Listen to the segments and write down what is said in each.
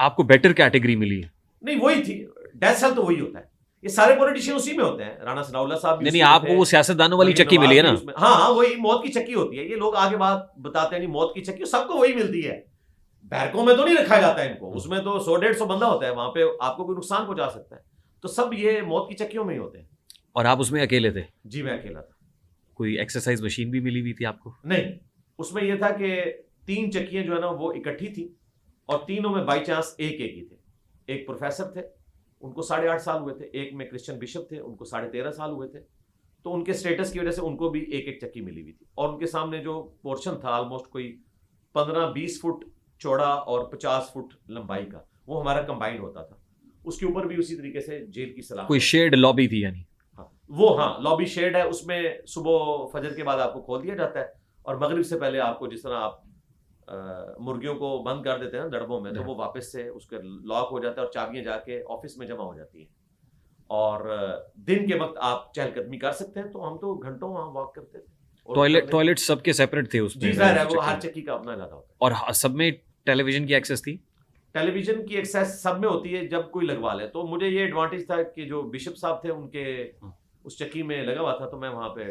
आपको better category मिली है? नहीं, वही थी, डेथ सेल तो वही होता है, ये सारे पॉलिटिशियन उसी में होते हैं, राणा सनाउल्लाह साहब भी नहीं, उसमें आपको होते वो हैं, सियासतदानों वाली मरीम चक्की मिली है नवाज ना? भी उसमें, हाँ हाँ, वही मौत की चक्की होती है, ये लोग आगे बात बताते हैं नहीं, मौत की चक्की सबको वही मिलती है, बैरकों में तो नहीं रखा जाता है इनको, उसमें तो 100-150 बंदा होता है, वहां पे आपको कोई नुकसान पहुंचा सकता है, तो सब ये मौत की चक्कियों में ही होते हैं। और आप उसमें अकेले थे? जी मैं अकेला था। कोई एक्सरसाइज मशीन भी मिली हुई थी आपको? नहीं, उसमें यह था कि 3 चक्कियां जो है ना वो इकट्ठी थी, और तीनों में बाई चांस एक एक ही थे। एक प्रोफेसर थे, उनको 8.5 साल हुए थे, एक में क्रिश्चियन बिशप थे, उनको 13.5 साल हुए थे, तो उनके स्टेटस की वजह से उनको भी एक एक चक्की मिली हुई थी, और उनके सामने जो पोर्शन था ऑलमोस्ट कोई 15-20 फुट चौड़ा और 50 फुट लंबाई का, वो हमारा कंबाइंड होता था, उसके ऊपर भी उसी तरीके से जेल की सलाह। कोई शेड लॉबी थी यानी? हाँ, वो हाँ लॉबी शेड है, उसमें सुबह फजर के बाद आपको खोल दिया जाता है, और मगरिब से पहले आपको, जिस तरह आप मुर्गियों को बंद कर देते हैं ना दड़बों में, तो वो वापस से उसके लॉक हो जाता है और चाबियां जाके ऑफिस में जमा हो जाती हैं, और दिन के वक्त आप चहलकदमी कर सकते हैं, तो हम तो घंटों वहां वॉक करते थे। टॉयलेट सबके सेपरेट थे उसमें? जी सर है, वो हर चक्की का अपना अलग होता है। और सब में टेलीविजन की एक्सेस थी? टेलीविजन की एक्सेस सब में होती है जब कोई लगवा ले, तो मुझे ये एडवांटेज था कि जो बिशप साहब थे उनके उस चक्की में लगा हुआ था, तो मैं वहां पे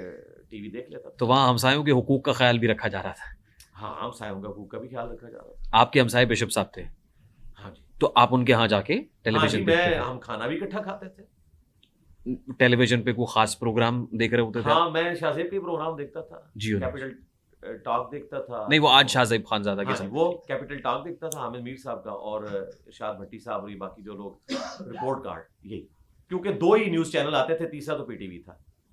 टीवी देख लेता था। तो वहाँ हमसायों के हुकूक का ख्याल भी रखा जा रहा था? हाँ, हमसायों का हुकूक का भी ख्याल रखा जा रहा था। आपके हमसाये बिशप साहब थे? हाँ जी। तो आप उनके यहाँ जाके हाँ जी, टेलीविजन देखते थे? हम खाना भी इकट्ठा खाते थे। टेलीविजन पे कोई खास प्रोग्राम देख रहे होते थे? हाँ, मैं शाहजेब के प्रोग्राम देखता था, जियो कैपिटल टॉक देखता था। नहीं, वो आज शाहजेब खानजादा के हाँ, साथ। वो कैपिटल टॉक देखता था, हामिद मीर साहब का, और इरशाद भट्टी साहब और ये बाकी जो लोग, रिपोर्ट कार्ड, यही, क्योंकि 2 ही न्यूज़ चैनल आते थे, तीसरा तो पीटीवी था।